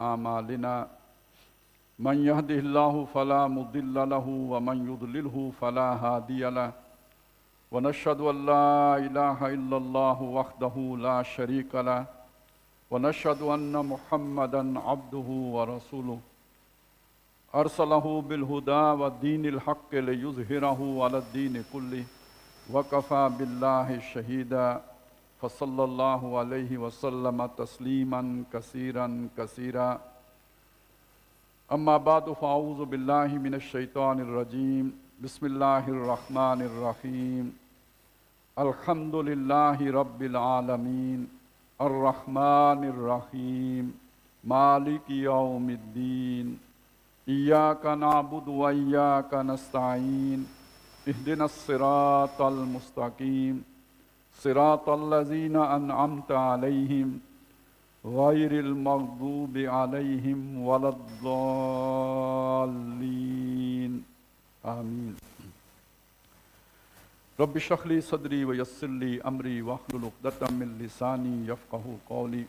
أعمالنا من يهده الله فلا مضل له ومن يضلله فلا هادي له ونشهد أن لا إله إلا الله وحده لا شريك له ونشهد أن محمدا عبده ورسوله أرسله بالهدى والدين الحق ليظهره على الدين كله وكفى بالله شهيدا فصلى الله عليه وسلم تسليما كثيرا كثيرا أما بعد فأعوذ بالله من الشيطان الرجيم بسم الله الرحمن الرحيم الحمد لله رب العالمين الرحمن الرحيم مالك يوم الدين إياك نعبد وإياك نستعين اهدنا الصراط المستقيم صراط الذين أنعمت عليهم غير المغضوب عليهم ولا الضالين آمين رب اشرح لي صدري ويسر لي أمري واحلل عقدة من لساني يفقهوا قولي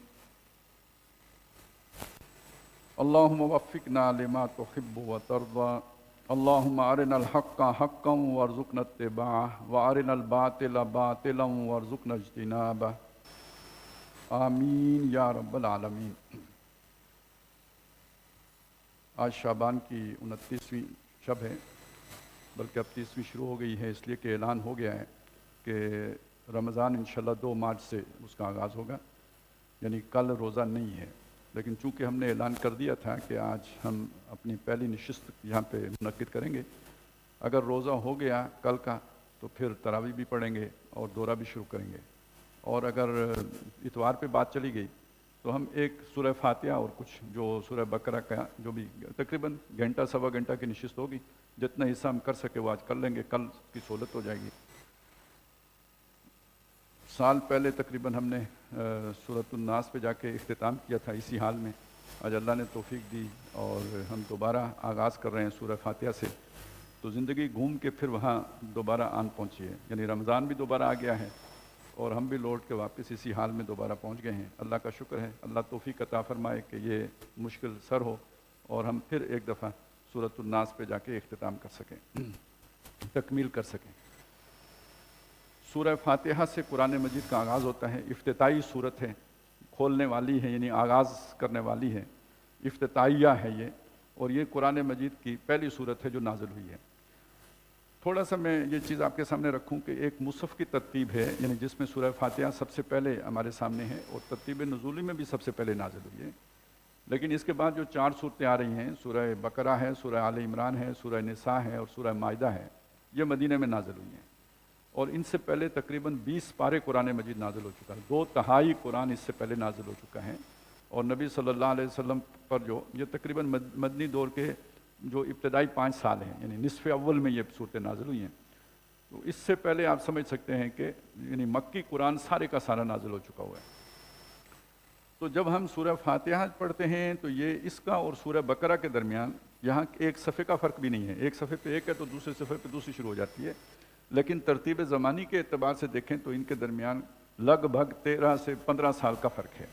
اللهم وفقنا لما تحب وترضى اللهم أرنا الحق حقا وارزقنا اتباعه وأرنا الباطل باطلا وارزقنا اجتنابه آمین یا رب العالمین۔ آج شعبان کی 29ویں شب ہے، بلکہ اب 30ویں شروع ہو گئی ہے، اس لیے کہ اعلان ہو گیا ہے کہ رمضان انشاءاللہ 2 مارچ سے اس کا آغاز ہوگا، یعنی کل روزہ نہیں ہے، لیکن چونکہ ہم نے اعلان کر دیا تھا کہ آج ہم اپنی پہلی نشست یہاں پہ منعقد کریں گے، اگر روزہ ہو گیا کل کا تو پھر تراویح بھی پڑھیں گے اور دورہ بھی شروع کریں گے، اور اگر اتوار پہ بات چلی گئی تو ہم ایک سورہ فاتحہ اور کچھ جو سورہ بقرہ کا جو بھی تقریباً گھنٹہ سوا گھنٹہ کی نشست ہوگی، جتنا حصہ ہم کر سکے وہ آج کر لیں گے، کل کی سہولت ہو جائے گی۔ سال پہلے تقریباً ہم نے سورۃ الناس پہ جا کے اختتام کیا تھا اسی حال میں، آج اللہ نے توفیق دی اور ہم دوبارہ آغاز کر رہے ہیں سورہ فاتحہ سے، تو زندگی گھوم کے پھر وہاں دوبارہ آن پہنچی ہے، یعنی رمضان بھی دوبارہ آ گیا ہے اور ہم بھی لوٹ کے واپس اسی حال میں دوبارہ پہنچ گئے ہیں۔ اللہ کا شکر ہے، اللہ توفیق عطا فرمائے کہ یہ مشکل سر ہو اور ہم پھر ایک دفعہ سورۃ الناس پہ جا کے اختتام کر سکیں، تکمیل کر سکیں۔ سورہ فاتحہ سے قرآن مجید کا آغاز ہوتا ہے، افتتاحی صورت ہے، کھولنے والی ہے، یعنی آغاز کرنے والی ہے، افتتاحیہ ہے یہ، اور یہ قرآن مجید کی پہلی صورت ہے جو نازل ہوئی ہے۔ تھوڑا سا میں یہ چیز آپ کے سامنے رکھوں کہ ایک مصحف کی ترتیب ہے، یعنی جس میں سورہ فاتحہ سب سے پہلے ہمارے سامنے ہے اور ترتیب نزولی میں بھی سب سے پہلے نازل ہوئی ہے، لیکن اس کے بعد جو 4 صورتیں آ رہی ہیں، سورہ بقرہ ہے، سورہ آل عمران ہے، سورہ نساء ہے اور سورہ مائدہ ہے، یہ مدینہ میں نازل ہوئی ہیں، اور ان سے پہلے تقریباً 20 پارے قرآن مجید نازل ہو چکا ہے، 2/3 قرآن اس سے پہلے نازل ہو چکا ہے، اور نبی صلی اللہ علیہ وسلم پر جو یہ تقریباً مدنی دور کے جو ابتدائی 5 سال ہیں، یعنی نصف اول میں یہ صورتیں نازل ہوئی ہیں، تو اس سے پہلے آپ سمجھ سکتے ہیں کہ یعنی مکی قرآن سارے کا سارا نازل ہو چکا ہوا ہے۔ تو جب ہم سورہ فاتحہ پڑھتے ہیں تو یہ اس کا اور سورہ بقرہ کے درمیان یہاں ایک صفحے کا فرق بھی نہیں ہے، ایک صفحے پہ ایک ہے تو دوسرے صفحے پہ دوسری شروع ہو جاتی ہے، لیکن ترتیب زمانی کے اعتبار سے دیکھیں تو ان کے درمیان لگ بھگ 13 سے 15 سال کا فرق ہے،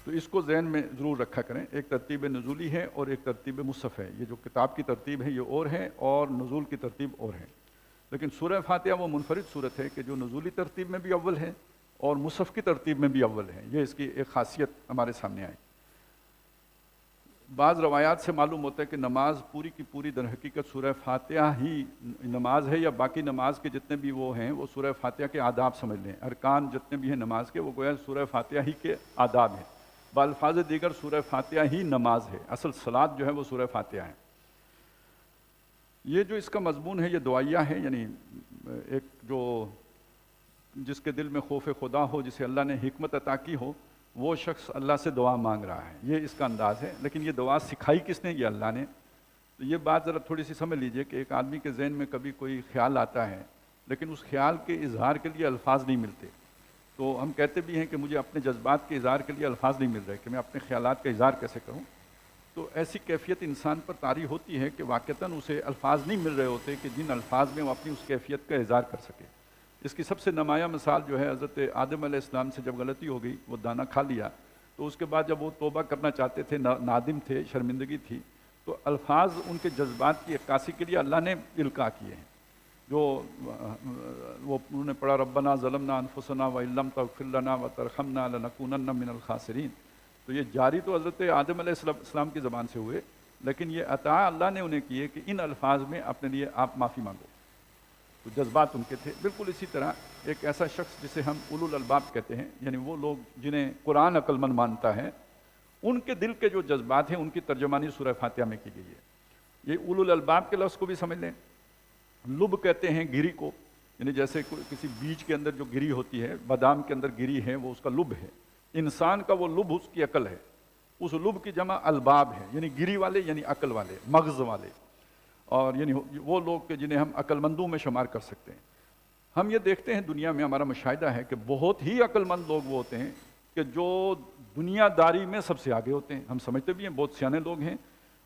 تو اس کو ذہن میں ضرور رکھا کریں۔ ایک ترتیب نزولی ہے اور ایک ترتیب مصحف ہے، یہ جو کتاب کی ترتیب ہے یہ اور ہے اور نزول کی ترتیب اور ہے، لیکن سورہ فاتحہ وہ منفرد صورت ہے کہ جو نزولی ترتیب میں بھی اول ہے اور مصحف کی ترتیب میں بھی اول ہے، یہ اس کی ایک خاصیت ہمارے سامنے آئی۔ بعض روایات سے معلوم ہوتا ہے کہ نماز پوری کی پوری در حقیقت سورہ فاتحہ ہی نماز ہے، یا باقی نماز کے جتنے بھی وہ ہیں وہ سورہ فاتحہ کے آداب سمجھ لیں، ارکان جتنے بھی ہیں نماز کے وہ گویا سورہ فاتحہ ہی کے آداب ہیں، بالفاظ دیگر سورہ فاتحہ ہی نماز ہے، اصل صلاۃ جو ہے وہ سورہ فاتحہ ہے۔ یہ جو اس کا مضمون ہے یہ دعائیہ ہے، یعنی ایک جو جس کے دل میں خوف خدا ہو، جسے اللہ نے حکمت عطا کی ہو، وہ شخص اللہ سے دعا مانگ رہا ہے، یہ اس کا انداز ہے، لیکن یہ دعا سکھائی کس نے؟ یہ اللہ نے۔ تو یہ بات ذرا تھوڑی سی سمجھ لیجئے کہ ایک آدمی کے ذہن میں کبھی کوئی خیال آتا ہے لیکن اس خیال کے اظہار کے لیے الفاظ نہیں ملتے، تو ہم کہتے بھی ہیں کہ مجھے اپنے جذبات کے اظہار کے لیے الفاظ نہیں مل رہے کہ میں اپنے خیالات کا اظہار کیسے کروں، تو ایسی کیفیت انسان پر طاری ہوتی ہے کہ واقعتاً اسے الفاظ نہیں مل رہے ہوتے کہ جن الفاظ میں وہ اپنی اس کیفیت کا اظہار کر سکے۔ اس کی سب سے نمایاں مثال جو ہے حضرت آدم علیہ السلام سے جب غلطی ہو گئی، وہ دانہ کھا لیا، تو اس کے بعد جب وہ توبہ کرنا چاہتے تھے، نادم تھے، شرمندگی تھی، تو الفاظ ان کے جذبات کی عکاسی کے لیے اللہ نے القاء کیے ہیں، جو وہ انہوں نے پڑھا ربنا ظلمنا انفسنا وان لم تغفر لنا وترحمنا لنکونن من الخاسرین. تو یہ جاری تو حضرت آدم علیہ السلام کی زبان سے ہوئے، لیکن یہ عطا اللہ نے انہیں کی ہے کہ ان الفاظ میں اپنے لیے آپ معافی مانگو. تو جذبات ان کے تھے. بالکل اسی طرح ایک ایسا شخص جسے ہم اولو الالباب کہتے ہیں، یعنی وہ لوگ جنہیں قرآن عقل مند مانتا ہے، ان کے دل کے جو جذبات ہیں ان کی ترجمانی سورہ فاتحہ میں کی گئی ہے. یہ اولو الالباب کے لفظ کو بھی سمجھ لیں. لب کہتے ہیں گری کو، یعنی جیسے کسی بیج کے اندر جو گری ہوتی ہے، بادام کے اندر گری ہے، وہ اس کا لب ہے. انسان کا وہ لب اس کی عقل ہے. اس لب کی جمع الباب ہے، یعنی گری والے، یعنی عقل والے، مغز والے، اور یعنی وہ لوگ کہ جنہیں ہم عقل مندوں میں شمار کر سکتے ہیں. ہم یہ دیکھتے ہیں دنیا میں، ہمارا مشاہدہ ہے کہ بہت ہی عقل مند لوگ وہ ہوتے ہیں کہ جو دنیا داری میں سب سے آگے ہوتے ہیں. ہم سمجھتے بھی ہیں بہت سیانے لوگ ہیں،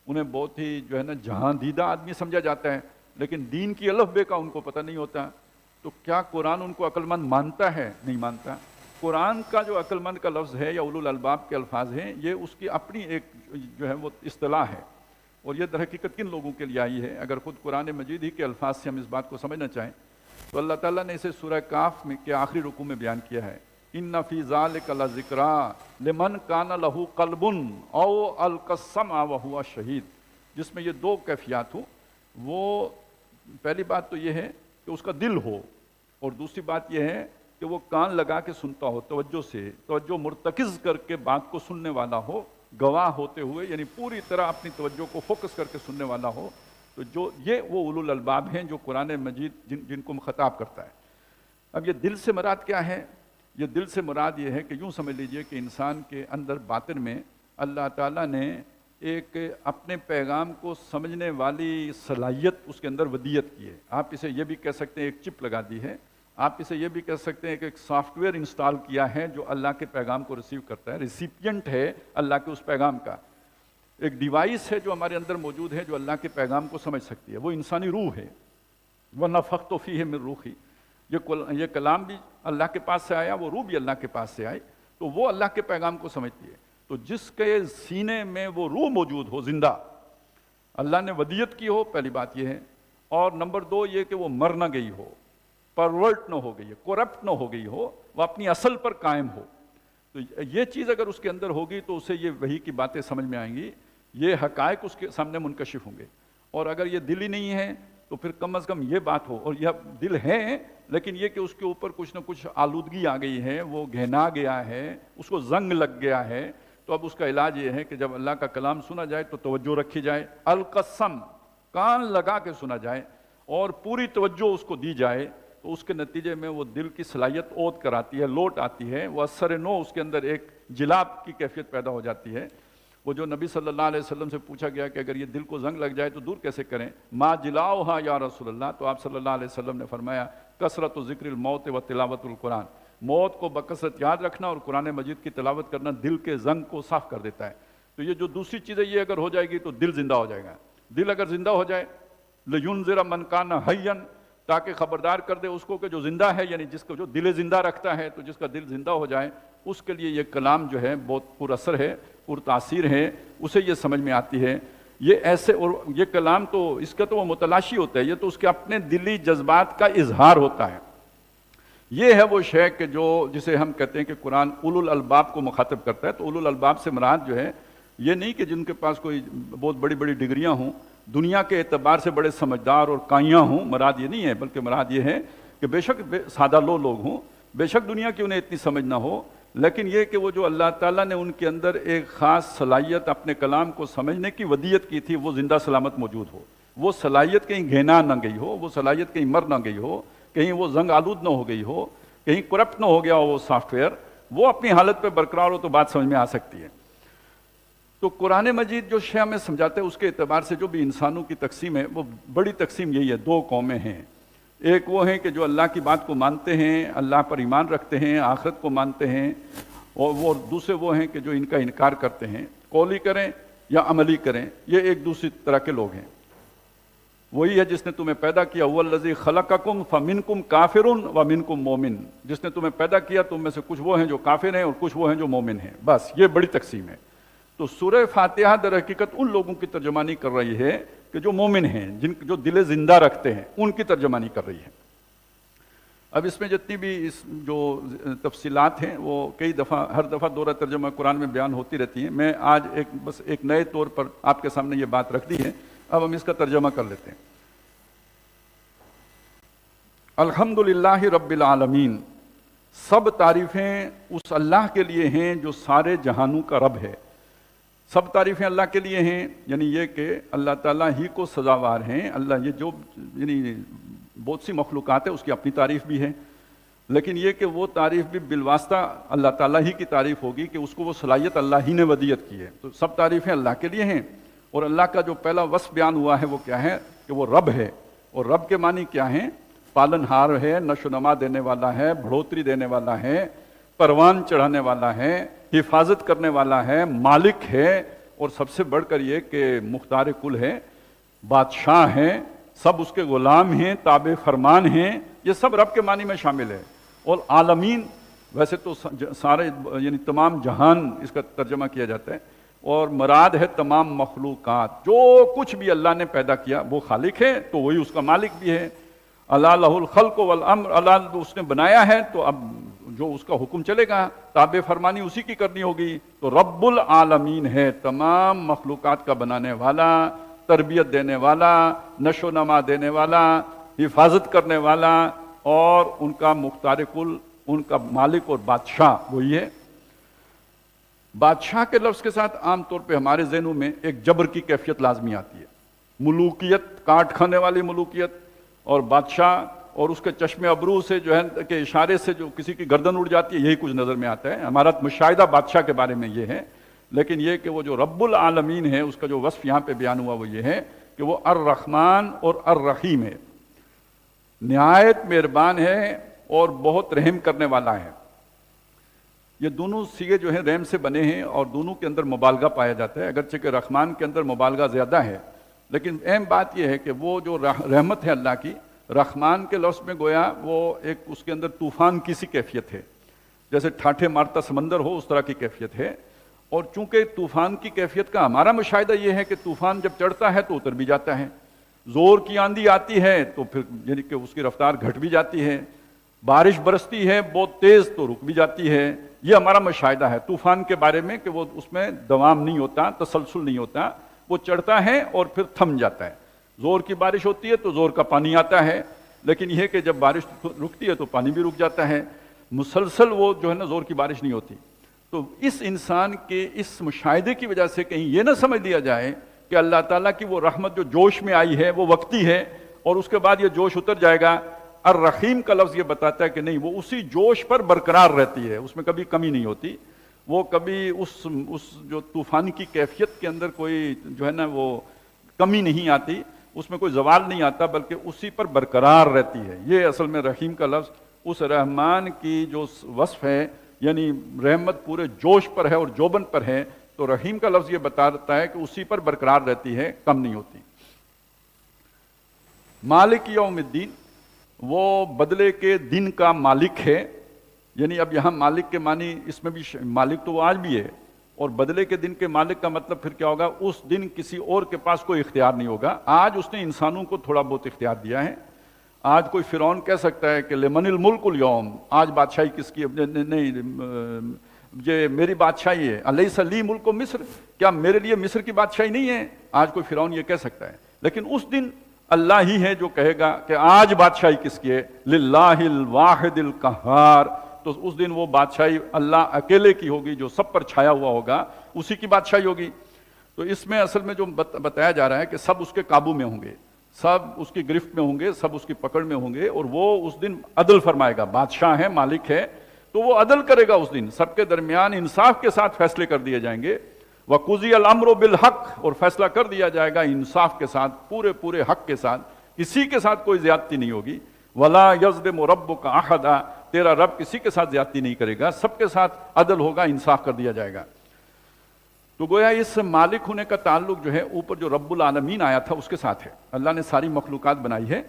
انہیں بہت ہی جو ہے نا جہاں دیدہ آدمی سمجھا جاتا ہے، لیکن دین کی الف بے کا ان کو پتہ نہیں ہوتا. تو کیا قرآن ان کو عقل مند مانتا ہے؟ نہیں مانتا. قرآن کا جو عقل مند کا لفظ ہے یا اولو الالباب کے الفاظ ہیں، یہ اس کی اپنی ایک جو ہے وہ اصطلاح ہے، اور یہ در حقیقت کن لوگوں کے لیے آئی ہے. اگر خود قرآن مجید ہی کے الفاظ سے ہم اس بات کو سمجھنا چاہیں تو اللہ تعالیٰ نے اسے سورہ کاف میں کے آخری رکوع میں بیان کیا ہے، ان فی ذالک لذکریٰ لمن کان لہ قلب او القی السمع وہو شہید، جس میں یہ دو کیفیات ہوں. وہ پہلی بات تو یہ ہے کہ اس کا دل ہو، اور دوسری بات یہ ہے کہ وہ کان لگا کے سنتا ہو، توجہ سے، توجہ مرتکز کر کے بات کو سننے والا ہو، گواہ ہوتے ہوئے، یعنی پوری طرح اپنی توجہ کو فوکس کر کے سننے والا ہو. تو جو یہ وہ اولو الالباب ہیں جو قرآن مجید جن کو خطاب کرتا ہے. اب یہ دل سے مراد کیا ہے؟ یہ دل سے مراد یہ ہے کہ یوں سمجھ لیجئے کہ انسان کے اندر باطن میں اللہ تعالیٰ نے ایک اپنے پیغام کو سمجھنے والی صلاحیت اس کے اندر ودیت کی ہے. آپ اسے یہ بھی کہہ سکتے ہیں ایک چپ لگا دی ہے، آپ اسے یہ بھی کہہ سکتے ہیں کہ ایک سافٹ ویئر انسٹال کیا ہے جو اللہ کے پیغام کو ریسیو کرتا ہے، ریسیپینٹ ہے اللہ کے اس پیغام کا. ایک ڈیوائس ہے جو ہمارے اندر موجود ہے جو اللہ کے پیغام کو سمجھ سکتی ہے، وہ انسانی روح ہے. وَنَفَخْتُ فِيهِ مِن رُوحِي، یہ کلام بھی اللہ کے پاس سے آیا، وہ روح بھی اللہ کے پاس سے آئی، تو وہ اللہ کے پیغام کو سمجھتی ہے. تو جس کے سینے میں وہ روح موجود ہو، زندہ، اللہ نے ودیت کی ہو، پہلی بات یہ ہے. اور نمبر دو یہ کہ وہ مر نہ گئی ہو، پرورٹ نہ ہو گئی ہے، کرپٹ نہ ہو گئی ہو، وہ اپنی اصل پر قائم ہو. تو یہ چیز اگر اس کے اندر ہوگی تو اسے یہ وحی کی باتیں سمجھ میں آئیں گی، یہ حقائق اس کے سامنے منکشف ہوں گے. اور اگر یہ دل ہی نہیں ہے تو پھر کم از کم یہ بات ہو، اور یہ دل ہے لیکن یہ کہ اس کے اوپر کچھ نہ کچھ آلودگی آ گئی ہے، وہ گہنا گیا ہے، اس کو زنگ لگ گیا ہے. تو اب اس کا علاج یہ ہے کہ جب اللہ کا کلام سنا جائے تو توجہ رکھی جائے، القسم، کان لگا کے سنا جائے اور پوری توجہ اس کو دی جائے. تو اس کے نتیجے میں وہ دل کی صلاحیت عود کراتی ہے، لوٹ آتی ہے، وہ اثر نو اس کے اندر ایک جلاب کی کیفیت پیدا ہو جاتی ہے. وہ جو نبی صلی اللہ علیہ وسلم سے پوچھا گیا کہ اگر یہ دل کو زنگ لگ جائے تو دور کیسے کریں، ما جلاؤہا یا رسول اللہ، تو آپ صلی اللہ علیہ وسلم نے فرمایا کثرت ذکر الموت و تلاوت القرآن، موت کو بکثرت یاد رکھنا اور قرآن مجید کی تلاوت کرنا دل کے زنگ کو صاف کر دیتا ہے. تو یہ جو دوسری چیز ہے یہ اگر ہو جائے گی تو دل زندہ ہو جائے گا. دل اگر زندہ ہو جائے، لِيُنذِرَ مَنْ كَانَ حَيًّا، تاکہ خبردار کر دے اس کو کہ جو زندہ ہے، یعنی جس کو جو دل زندہ رکھتا ہے، تو جس کا دل زندہ ہو جائے اس کے لیے یہ کلام جو ہے بہت پر اثر ہے، پر تاثیر ہے، اسے یہ سمجھ میں آتی ہے. یہ ایسے، اور یہ کلام تو اس کا تو وہ متلاشی ہوتا ہے، یہ تو اس کے اپنے دلی جذبات کا اظہار ہوتا ہے. یہ ہے وہ شے کہ جو جسے ہم کہتے ہیں کہ قرآن اولو الالباب کو مخاطب کرتا ہے. تو اولو الالباب سے مراد جو ہے یہ نہیں کہ جن کے پاس کوئی بہت بڑی بڑی ڈگریاں ہوں، دنیا کے اعتبار سے بڑے سمجھدار اور کائیاں ہوں، مراد یہ نہیں ہے، بلکہ مراد یہ ہے کہ بے شک سادہ لوگ ہوں، بے شک دنیا کی انہیں اتنی سمجھ نہ ہو، لیکن یہ کہ وہ جو اللہ تعالیٰ نے ان کے اندر ایک خاص صلاحیت اپنے کلام کو سمجھنے کی ودیت کی تھی وہ زندہ سلامت موجود ہو. وہ صلاحیت کہیں گھینا نہ گئی ہو، وہ صلاحیت کہیں مر نہ گئی ہو، کہیں وہ زنگ آلود نہ ہو گئی ہو، کہیں کرپٹ نہ ہو گیا ہو وہ سافٹ ویئر، وہ اپنی حالت پہ برقرار ہو تو بات سمجھ میں آ سکتی ہے. تو قرآن مجید جو شے ہمیں سمجھاتے ہیں اس کے اعتبار سے جو بھی انسانوں کی تقسیم ہے وہ بڑی تقسیم یہی ہے. دو قومیں ہیں، ایک وہ ہیں کہ جو اللہ کی بات کو مانتے ہیں، اللہ پر ایمان رکھتے ہیں، آخرت کو مانتے ہیں، اور وہ دوسرے وہ ہیں کہ جو ان کا انکار کرتے ہیں، قولی کریں یا عملی کریں، یہ ایک دوسری طرح کے لوگ ہیں. وہی ہے جس نے تمہیں پیدا کیا، والذی خلقکم فمنکم کافر ومنکم مومن، جس نے تمہیں پیدا کیا تم میں سے کچھ وہ ہیں جو کافر ہیں اور کچھ وہ ہیں جو مومن ہیں، بس یہ بڑی تقسیم ہے۔ تو سورہ فاتحہ در حقیقت ان لوگوں کی ترجمانی کر رہی ہے کہ جو مومن ہیں، جو دل زندہ رکھتے ہیں، ان کی ترجمانی کر رہی ہے۔ اب اس میں جتنی بھی اس جو تفصیلات ہیں وہ کئی دفعہ ہر دفعہ دورہ ترجمہ قرآن میں بیان ہوتی رہتی ہیں، میں آج بس ایک نئے طور پر آپ کے سامنے یہ بات رکھ دی ہے، اب ہم اس کا ترجمہ کر لیتے ہیں۔ الحمدللہ رب العالمین، سب تعریفیں اس اللہ کے لیے ہیں جو سارے جہانوں کا رب ہے۔ سب تعریفیں اللہ کے لیے ہیں، یعنی یہ کہ اللہ تعالیٰ ہی کو سزاوار ہیں۔ اللہ یہ جو یعنی بہت سی مخلوقات ہے اس کی اپنی تعریف بھی ہے، لیکن یہ کہ وہ تعریف بھی بالواسطہ اللہ تعالیٰ ہی کی تعریف ہوگی کہ اس کو وہ صلاحیت اللہ ہی نے ودیت کی ہے۔ تو سب تعریفیں اللہ کے لیے ہیں، اور اللہ کا جو پہلا وصف بیان ہوا ہے وہ کیا ہے کہ وہ رب ہے، اور رب کے معنی کیا ہیں؟ پالن ہار ہے، نشو و نما دینے والا ہے، بڑھوتری دینے والا ہے، پروان چڑھانے والا ہے، حفاظت کرنے والا ہے، مالک ہے، اور سب سے بڑھ کر یہ کہ مختار کل ہے، بادشاہ ہیں، سب اس کے غلام ہیں، تابع فرمان ہیں، یہ سب رب کے معنی میں شامل ہے۔ اور عالمین ویسے تو سارے یعنی تمام جہان اس کا ترجمہ کیا جاتا ہے، اور مراد ہے تمام مخلوقات، جو کچھ بھی اللہ نے پیدا کیا وہ خالق ہے تو وہی اس کا مالک بھی ہے۔ اللہ لہ الخلق والامر، اللہ اس نے بنایا ہے تو اب جو اس کا حکم چلے گا تابع فرمانی اسی کی کرنی ہوگی۔ تو رب العالمین ہے، تمام مخلوقات کا بنانے والا، تربیت دینے والا، نشو و نما دینے والا، حفاظت کرنے والا، اور ان کا مختار کل، ان کا مالک اور بادشاہ وہی ہے۔ بادشاہ کے لفظ کے ساتھ عام طور پہ ہمارے ذہنوں میں ایک جبر کی کیفیت لازمی آتی ہے، ملوکیت، کاٹ کھانے والی ملوکیت، اور بادشاہ اور اس کے چشم ابرو سے جو ہے کہ اشارے سے جو کسی کی گردن اڑ جاتی ہے، یہی کچھ نظر میں آتا ہے۔ ہمارا مشاہدہ بادشاہ کے بارے میں یہ ہے، لیکن یہ کہ وہ جو رب العالمین ہے اس کا جو وصف یہاں پہ بیان ہوا وہ یہ ہے کہ وہ الرحمن اور الرحیم ہے، نہایت مہربان ہے اور بہت رحم کرنے والا ہے۔ یہ دونوں صیغے جو ہیں رحم سے بنے ہیں اور دونوں کے اندر مبالغہ پایا جاتا ہے، اگرچہ کہ رحمان کے اندر مبالغہ زیادہ ہے، لیکن اہم بات یہ ہے کہ وہ جو رحمت ہے اللہ کی، رحمان کے لفظ میں گویا وہ ایک اس کے اندر طوفان کی سی کیفیت ہے، جیسے ٹھاٹھے مارتا سمندر ہو اس طرح کی کیفیت ہے۔ اور چونکہ طوفان کی کیفیت کا ہمارا مشاہدہ یہ ہے کہ طوفان جب چڑھتا ہے تو اتر بھی جاتا ہے، زور کی آندھی آتی ہے تو پھر یعنی کہ اس کی رفتار گھٹ بھی جاتی ہے، بارش برستی ہے بہت تیز تو رک بھی جاتی ہے۔ یہ ہمارا مشاہدہ ہے طوفان کے بارے میں کہ وہ اس میں دوام نہیں ہوتا، تسلسل نہیں ہوتا، وہ چڑھتا ہے اور پھر تھم جاتا ہے۔ زور کی بارش ہوتی ہے تو زور کا پانی آتا ہے، لیکن یہ کہ جب بارش رکتی ہے تو پانی بھی رک جاتا ہے، مسلسل وہ جو ہے نا زور کی بارش نہیں ہوتی۔ تو اس انسان کے اس مشاہدے کی وجہ سے کہیں یہ نہ سمجھ لیا جائے کہ اللہ تعالیٰ کی وہ رحمت جو جوش میں آئی ہے وہ وقتی ہے اور اس کے بعد یہ جوش اتر جائے گا۔ الرحیم کا لفظ یہ بتاتا ہے کہ نہیں، وہ اسی جوش پر برقرار رہتی ہے، اس میں کبھی کمی نہیں ہوتی، وہ کبھی اس جو طوفان کی کیفیت کے اندر کوئی جو ہے نا وہ کمی نہیں آتی، اس میں کوئی زوال نہیں آتا، بلکہ اسی پر برقرار رہتی ہے۔ یہ اصل میں رحیم کا لفظ اس رحمان کی جو وصف ہے، یعنی رحمت پورے جوش پر ہے اور جوبن پر ہے، تو رحیم کا لفظ یہ بتاتا ہے کہ اسی پر برقرار رہتی ہے، کم نہیں ہوتی۔ مالک یوم الدین، وہ بدلے کے دن کا مالک ہے، یعنی اب یہاں مالک کے معنی اس میں بھی مالک تو وہ آج بھی ہے، اور بدلے کے دن کے مالک کا مطلب پھر کیا ہوگا؟ اس دن کسی اور کے پاس کوئی اختیار نہیں ہوگا۔ آج اس نے انسانوں کو تھوڑا بہت اختیار دیا ہے۔ آج کوئی فرعون کہہ سکتا ہے کہ لمن الملک اليوم، آج بادشاہی کس کی؟ نہیں، یہ میری بادشاہی ہے۔ الیس لی ملک مصر، کیا میرے لیے مصر کی بادشاہی نہیں ہے؟ آج کوئی فرعون یہ کہہ سکتا ہے، لیکن اس دن اللہ ہی ہے جو کہے گا کہ آج بادشاہی کس کی ہے؟ للہ الواحد القہار۔ تو اس دن وہ بادشاہی اللہ اکیلے کی ہوگی، جو سب پر چھایا ہوا ہوگا، اسی کی بادشاہی ہوگی۔ تو اس میں اصل میں جو بتایا جا رہا ہے کہ سب اس کے قابو میں ہوں گے، سب اس کی گرفت میں ہوں گے، سب اس کی پکڑ میں ہوں گے، اور وہ اس دن عدل فرمائے گا۔ بادشاہ ہے، مالک ہے، تو وہ عدل کرے گا اس دن، سب کے درمیان انصاف کے ساتھ فیصلے کر دیے جائیں گے۔ وَقُضِيَ الْأَمْرُ بِالْحَقِّ، اور فیصلہ کر دیا جائے گا انصاف کے ساتھ، پورے حق کے ساتھ، کسی کے ساتھ کوئی زیادتی نہیں ہوگی۔ وَلَا يَظْلِمُ رَبُّكَ أَحَدًا، تیرا رب کسی کے ساتھ زیادتی نہیں کرے گا، سب کے ساتھ عدل ہوگا، انصاف کر دیا جائے گا۔ تو گویا اس مالک ہونے کا تعلق جو ہے اوپر جو رب العالمین آیا تھا اس کے ساتھ ہے. اللہ نے ساری مخلوقات بنائی ہے،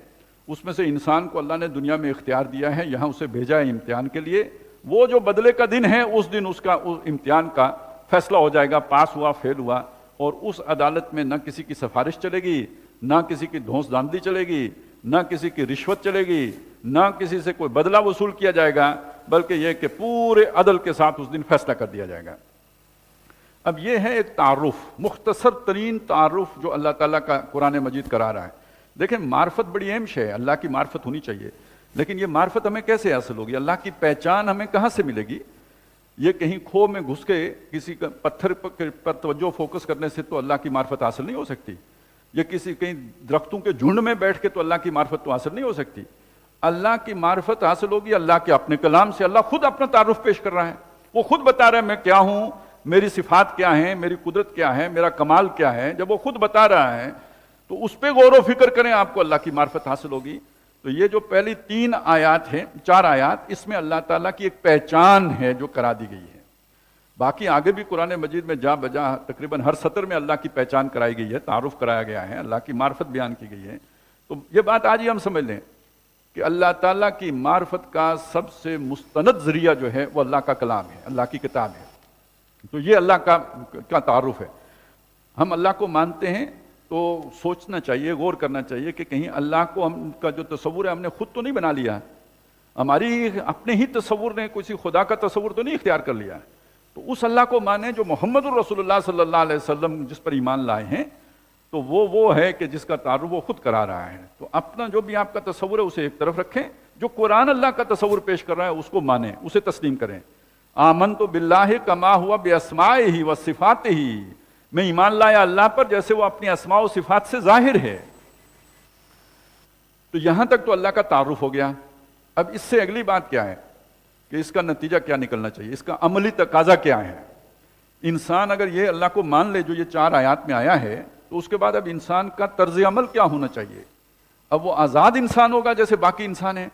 اس میں سے انسان کو اللہ نے دنیا میں اختیار دیا ہے، یہاں اسے بھیجا ہے امتحان کے لیے. وہ جو بدلے کا دن ہے اس دن اس امتحان کا فیصلہ ہو جائے گا، پاس ہوا فیل ہوا. اور اس عدالت میں نہ کسی کی سفارش چلے گی، نہ کسی کی دھونس دھاندلی چلے گی، نہ کسی کی رشوت چلے گی، نہ کسی سے کوئی بدلہ وصول کیا جائے گا، بلکہ یہ کہ پورے عدل کے ساتھ اس دن فیصلہ کر دیا جائے گا. اب یہ ہے ایک تعارف، مختصر ترین تعارف جو اللہ تعالیٰ کا قرآن مجید کرا رہا ہے. دیکھیں معرفت بڑی اہم شے ہے، اللہ کی معرفت ہونی چاہیے، لیکن یہ معرفت ہمیں کیسے حاصل ہوگی؟ اللہ کی پہچان ہمیں کہاں سے ملے گی؟ یہ کہیں کھو میں گھس کے کسی پتھر پر توجہ فوکس کرنے سے تو اللہ کی معرفت حاصل نہیں ہو سکتی. یہ کہیں درختوں کے جھنڈ میں بیٹھ کے تو اللہ کی معرفت تو حاصل نہیں ہو سکتی. اللہ کی معرفت حاصل ہوگی اللہ کے اپنے کلام سے. اللہ خود اپنا تعارف پیش کر رہا ہے، وہ خود بتا رہا ہے میں کیا ہوں، میری صفات کیا ہیں، میری قدرت کیا ہے، میرا کمال کیا ہے. جب وہ خود بتا رہا ہے تو اس پہ غور و فکر کریں، آپ کو اللہ کی معرفت حاصل ہوگی. تو یہ جو پہلی 3 آیات ہیں، 4 آیات، اس میں اللہ تعالیٰ کی ایک پہچان ہے جو کرا دی گئی ہے. باقی آگے بھی قرآن مجید میں جا بجا تقریباً ہر سطر میں اللہ کی پہچان کرائی گئی ہے، تعارف کرایا گیا ہے، اللہ کی معرفت بیان کی گئی ہے. تو یہ بات آج ہی ہم سمجھ لیں کہ اللہ تعالیٰ کی معرفت کا سب سے مستند ذریعہ جو ہے وہ اللہ کا کلام ہے، اللہ کی کتاب ہے. تو یہ اللہ کا تعارف ہے. ہم اللہ کو مانتے ہیں تو سوچنا چاہیے، غور کرنا چاہیے کہ کہیں اللہ کو ہم کا جو تصور ہے ہم نے خود تو نہیں بنا لیا، ہماری اپنے ہی تصور نے کسی خدا کا تصور تو نہیں اختیار کر لیا. تو اس اللہ کو مانیں جو محمد الرسول اللہ صلی اللہ علیہ وسلم جس پر ایمان لائے ہیں، تو وہ ہے کہ جس کا تعارف وہ خود کرا رہا ہے. تو اپنا جو بھی آپ کا تصور ہے اسے ایک طرف رکھیں، جو قرآن اللہ کا تصور پیش کر رہا ہے اس کو مانیں، اسے تسلیم کریں. آمنت باللہ کما ہوا باسمائہ و صفاتہ، میں ایمان لایا اللہ پر جیسے وہ اپنی اسماء و صفات سے ظاہر ہے. تو یہاں تک تو اللہ کا تعارف ہو گیا. اب اس سے اگلی بات کیا ہے کہ اس کا نتیجہ کیا نکلنا چاہیے، اس کا عملی تقاضا کیا ہے. انسان اگر یہ اللہ کو مان لے جو یہ 4 آیات میں آیا ہے، تو اس کے بعد اب انسان کا طرز عمل کیا ہونا چاہیے. اب وہ آزاد انسان ہوگا جیسے باقی انسان ہیں،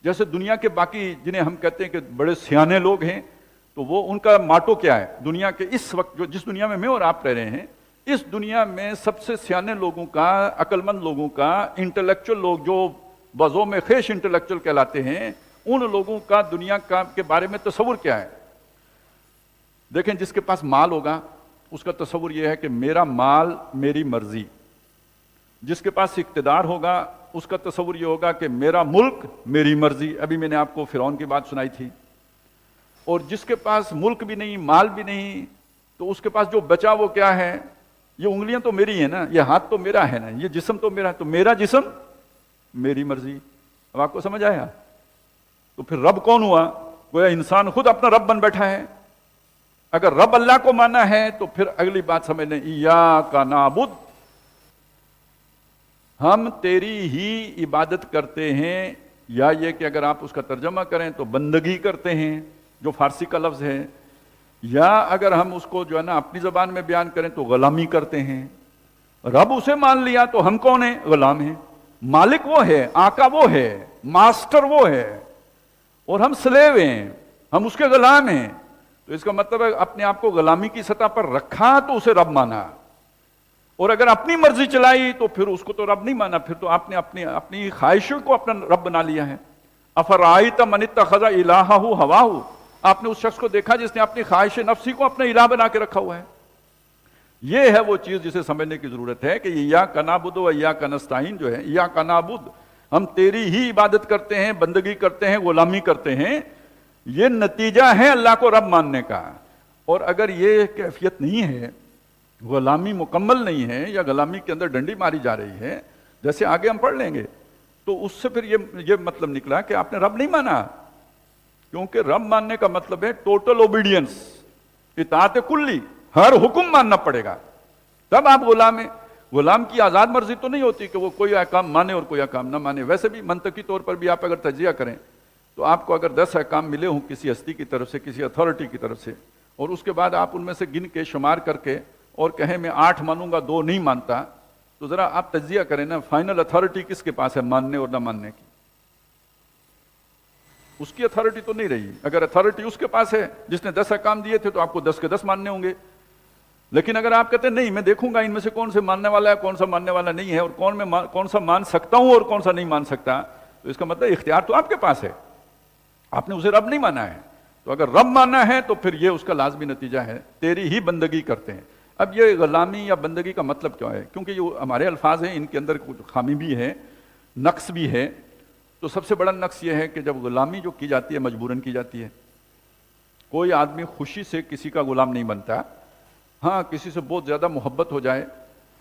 جیسے دنیا کے باقی جنہیں ہم کہتے ہیں کہ بڑے سیانے لوگ ہیں، تو وہ ان کا ماٹو کیا ہے دنیا کے اس وقت جو جس دنیا میں اور آپ رہ رہے ہیں، اس دنیا میں سب سے سیانے لوگوں کا، عقل مند لوگوں کا، انٹلیکچوئل لوگ جو بازو میں خیش انٹلیکچوئل کہلاتے ہیں، ان لوگوں کا دنیا کے بارے میں تصور کیا ہے. دیکھیں جس کے پاس مال ہوگا اس کا تصور یہ ہے کہ میرا مال میری مرضی. جس کے پاس اقتدار ہوگا اس کا تصور یہ ہوگا کہ میرا ملک میری مرضی. ابھی میں نے آپ کو فرعون کی بات سنائی تھی. اور جس کے پاس ملک بھی نہیں، مال بھی نہیں، تو اس کے پاس جو بچا وہ کیا ہے، یہ انگلیاں تو میری ہیں نا، یہ ہاتھ تو میرا ہے نا، یہ جسم تو میرا ہے، تو میرا جسم میری مرضی. اب آپ کو سمجھ آیا؟ تو پھر رب کون ہوا؟ گویا انسان خود اپنا رب بن بیٹھا ہے. اگر رب اللہ کو مانا ہے تو پھر اگلی بات سمجھ لیں، ایاک نعبد، ہم تیری ہی عبادت کرتے ہیں. یا یہ کہ اگر آپ اس کا ترجمہ کریں تو بندگی کرتے ہیں، جو فارسی کا لفظ ہے. یا اگر ہم اس کو جو ہے نا اپنی زبان میں بیان کریں تو غلامی کرتے ہیں. رب اسے مان لیا تو ہم کون ہیں؟ غلام ہیں. مالک وہ ہے، آقا وہ ہے، ماسٹر وہ ہے، اور ہم سلیو ہیں، ہم اس کے غلام ہیں. تو اس کا مطلب ہے اپنے آپ کو غلامی کی سطح پر رکھا تو اسے رب مانا، اور اگر اپنی مرضی چلائی تو پھر اس کو تو رب نہیں مانا، پھر تو آپ نے اپنی خواہشوں کو اپنا رب بنا لیا ہے. افرأیت من اتخذ الہہ ہواہ، آپ نے اس شخص کو دیکھا جس نے اپنی خواہش نفسی کو اپنا الہ بنا کے رکھا ہوا ہے. یہ ہے وہ چیز جسے سمجھنے کی ضرورت ہے کہ ایاک نعبد و ایاک نستعین جو ہے، ایاک نعبد ہم تیری ہی عبادت کرتے ہیں، بندگی کرتے ہیں، غلامی کرتے ہیں. یہ نتیجہ ہے اللہ کو رب ماننے کا. اور اگر یہ کیفیت نہیں ہے، غلامی مکمل نہیں ہے، یا غلامی کے اندر ڈنڈی ماری جا رہی ہے، جیسے آگے ہم پڑھ لیں گے، تو اس سے پھر یہ مطلب نکلا کہ آپ نے رب نہیں مانا. کیونکہ رب ماننے کا مطلب ہے ٹوٹل اوبیڈینس، اطاعت کلی، ہر حکم ماننا پڑے گا، تب آپ غلام ہیں. غلام کی آزاد مرضی تو نہیں ہوتی کہ وہ کوئی احکام مانے اور کوئی احکام نہ مانے. ویسے بھی منطقی طور پر بھی آپ اگر تجزیہ کریں تو آپ کو اگر 10 احکام ملے ہوں کسی ہستی کی طرف سے، کسی اتھارٹی کی طرف سے، اور اس کے بعد آپ ان میں سے گن کے شمار کر کے اور کہیں میں 8 مانوں گا 2 نہیں مانتا، تو ذرا آپ تجزیہ کریں نا، فائنل اتھارٹی کس کے پاس ہے ماننے اور نہ ماننے کی؟ اس کی اتھارٹی تو نہیں رہی. اگر اتھارٹی اس کے پاس ہے جس نے 10 احکام دیے تھے تو آپ کو 10 کے 10 ماننے ہوں گے. لیکن اگر آپ کہتے ہیں نہیں میں دیکھوں گا ان میں سے کون سے ماننے والا ہے کون سا ماننے والا نہیں ہے، اور کون سا مان سکتا ہوں اور کون سا نہیں مان سکتا، تو اس کا مطلب اختیار تو آپ کے پاس ہے، آپ نے اسے رب نہیں مانا ہے۔ تو اگر رب مانا ہے تو پھر یہ اس کا لازمی نتیجہ ہے، تیری ہی بندگی کرتے ہیں۔ اب یہ غلامی یا بندگی کا مطلب کیا ہے؟ کیونکہ یہ ہمارے الفاظ ہیں، ان کے اندر کچھ خامی بھی ہے، نقص بھی ہے۔ تو سب سے بڑا نقص یہ ہے کہ جب غلامی جو کی جاتی ہے مجبوراً کی جاتی ہے۔ کوئی آدمی خوشی سے کسی کا غلام نہیں بنتا۔ ہاں کسی سے بہت زیادہ محبت ہو جائے،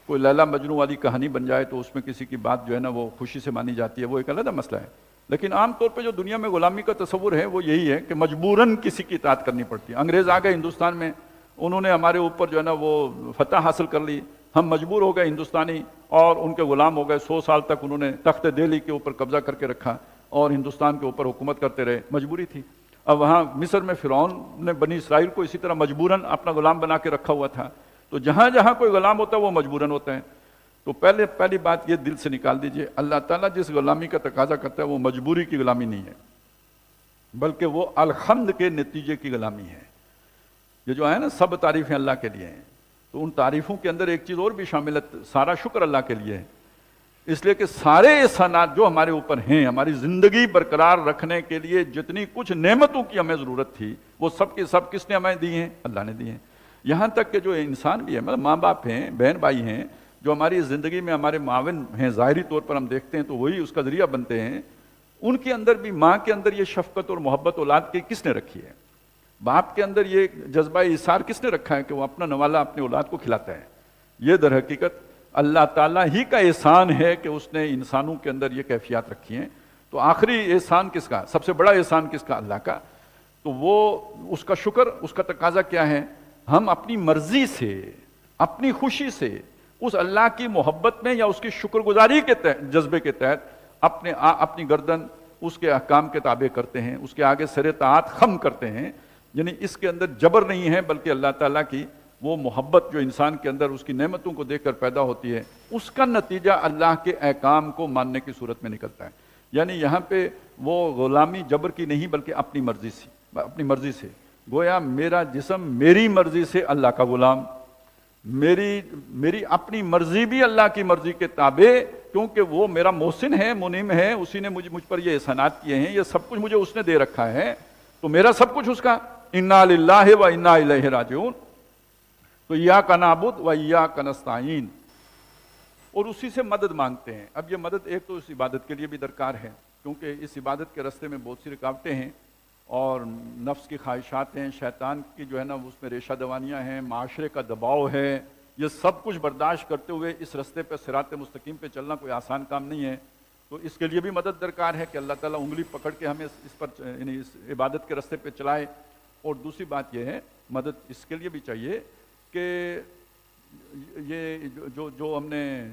کوئی لیلا مجنو والی کہانی بن جائے تو اس میں کسی کی بات جو ہے نا وہ خوشی سے مانی جاتی ہے، وہ ایک علیحدہ مسئلہ ہے۔ لیکن عام طور پہ جو دنیا میں غلامی کا تصور ہے وہ یہی ہے کہ مجبوراً کسی کی اطاعت کرنی پڑتی ہے۔ انگریز آ گئے ہندوستان میں، انہوں نے ہمارے اوپر جو ہے نا وہ فتح حاصل کر لی، ہم مجبور ہو گئے ہندوستانی اور ان کے غلام ہو گئے۔ 100 سال تک انہوں نے تخت دہلی کے اوپر قبضہ کر کے رکھا اور ہندوستان کے اوپر حکومت کرتے رہے، مجبوری تھی۔ اب وہاں مصر میں فرعون نے بنی اسرائیل کو اسی طرح مجبوراً اپنا غلام بنا کے رکھا ہوا تھا۔ تو جہاں جہاں کوئی غلام ہوتا ہے وہ مجبوراً ہوتا ہے۔ تو پہلی بات یہ دل سے نکال دیجئے، اللہ تعالیٰ جس غلامی کا تقاضا کرتا ہے وہ مجبوری کی غلامی نہیں ہے، بلکہ وہ الحمد کے نتیجے کی غلامی ہے۔ یہ جو ہے نا سب تعریفیں اللہ کے لیے ہیں، تو ان تعریفوں کے اندر ایک چیز اور بھی شامل ہے، سارا شکر اللہ کے لیے ہے، اس لیے کہ سارے احسانات جو ہمارے اوپر ہیں، ہماری زندگی برقرار رکھنے کے لیے جتنی کچھ نعمتوں کی ہمیں ضرورت تھی وہ سب کے سب کس نے ہمیں دی ہیں؟ اللہ نے دی ہیں۔ یہاں تک کہ جو انسان بھی ہے، مطلب ماں باپ ہیں، بہن بھائی ہیں، جو ہماری زندگی میں ہمارے معاون ہیں، ظاہری طور پر ہم دیکھتے ہیں تو وہی اس کا ذریعہ بنتے ہیں، ان کے اندر بھی، ماں کے اندر یہ شفقت اور محبت اولاد کی کس نے رکھی ہے؟ باپ کے اندر یہ جذبہ ایثار کس نے رکھا ہے کہ وہ اپنا نوالا اپنے اولاد کو کھلاتا ہے؟ یہ در حقیقت اللہ تعالیٰ ہی کا احسان ہے کہ اس نے انسانوں کے اندر یہ کیفیات رکھی ہیں۔ تو آخری احسان کس کا؟ سب سے بڑا احسان کس کا؟ اللہ کا۔ تو وہ اس کا شکر، اس کا تقاضا کیا ہے؟ ہم اپنی مرضی سے، اپنی خوشی سے اس اللہ کی محبت میں یا اس کی شکر گزاری کے جذبے کے تحت اپنی گردن اس کے احکام کے تابع کرتے ہیں، اس کے آگے سر طاعت خم کرتے ہیں۔ یعنی اس کے اندر جبر نہیں ہے، بلکہ اللہ تعالیٰ کی وہ محبت جو انسان کے اندر اس کی نعمتوں کو دیکھ کر پیدا ہوتی ہے، اس کا نتیجہ اللہ کے احکام کو ماننے کی صورت میں نکلتا ہے۔ یعنی یہاں پہ وہ غلامی جبر کی نہیں بلکہ اپنی مرضی سے، گویا میرا جسم میری مرضی سے اللہ کا غلام، میری اپنی مرضی بھی اللہ کی مرضی کے تابع، کیونکہ وہ میرا محسن ہے، منعم ہے، اسی نے مجھ پر یہ احسانات کیے ہیں، یہ سب کچھ مجھے اس نے دے رکھا ہے، تو میرا سب کچھ اس کا۔ انا للہ و انا الیہ راجعون۔ تو ایاک نعبد و ایاک نستعین، اور اسی سے مدد مانگتے ہیں۔ اب یہ مدد ایک تو اس عبادت کے لیے بھی درکار ہے، کیونکہ اس عبادت کے راستے میں بہت سی رکاوٹیں ہیں اور نفس کی خواہشات ہیں، شیطان کی جو ہے نا اس میں ریشہ دوانیاں ہیں، معاشرے کا دباؤ ہے، یہ سب کچھ برداشت کرتے ہوئے اس راستے پہ صراط مستقیم پہ چلنا کوئی آسان کام نہیں ہے۔ تو اس کے لیے بھی مدد درکار ہے کہ اللہ تعالیٰ انگلی پکڑ کے ہمیں اس پر یعنی اس عبادت کے راستے پہ چلائے۔ اور دوسری بات یہ ہے، مدد اس کے لیے بھی چاہیے کہ یہ جو ہم نے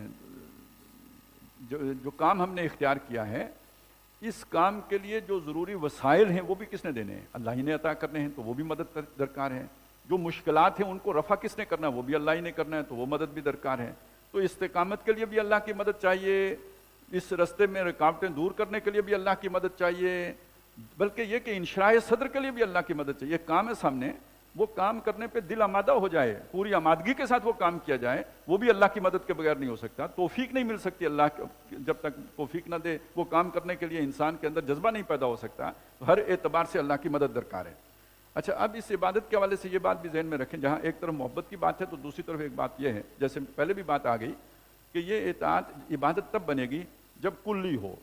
جو کام ہم نے اختیار کیا ہے، اس کام کے لیے جو ضروری وسائل ہیں وہ بھی کس نے دینے ہیں؟ اللہ ہی نے عطا کرنے ہیں، تو وہ بھی مدد درکار ہے۔ جو مشکلات ہیں ان کو رفع کس نے کرنا ہے؟ وہ بھی اللہ ہی نے کرنا ہے، تو وہ مدد بھی درکار ہے۔ تو استقامت کے لیے بھی اللہ کی مدد چاہیے، اس راستے میں رکاوٹیں دور کرنے کے لیے بھی اللہ کی مدد چاہیے، بلکہ یہ کہ انشراح صدر کے لیے بھی اللہ کی مدد چاہیے۔ ایک کام ہے سامنے، وہ کام کرنے پہ دل آمادہ ہو جائے، پوری آمادگی کے ساتھ وہ کام کیا جائے، وہ بھی اللہ کی مدد کے بغیر نہیں ہو سکتا۔ توفیق نہیں مل سکتی اللہ جب تک توفیق نہ دے، وہ کام کرنے کے لیے انسان کے اندر جذبہ نہیں پیدا ہو سکتا۔ تو ہر اعتبار سے اللہ کی مدد درکار ہے۔ اچھا، اب اس عبادت کے حوالے سے یہ بات بھی ذہن میں رکھیں، جہاں ایک طرف محبت کی بات ہے تو دوسری طرف ایک بات یہ ہے، جیسے پہلے بھی بات آ گئی کہ یہ اطاعت عبادت تب بنے گی جب کلی ہو۔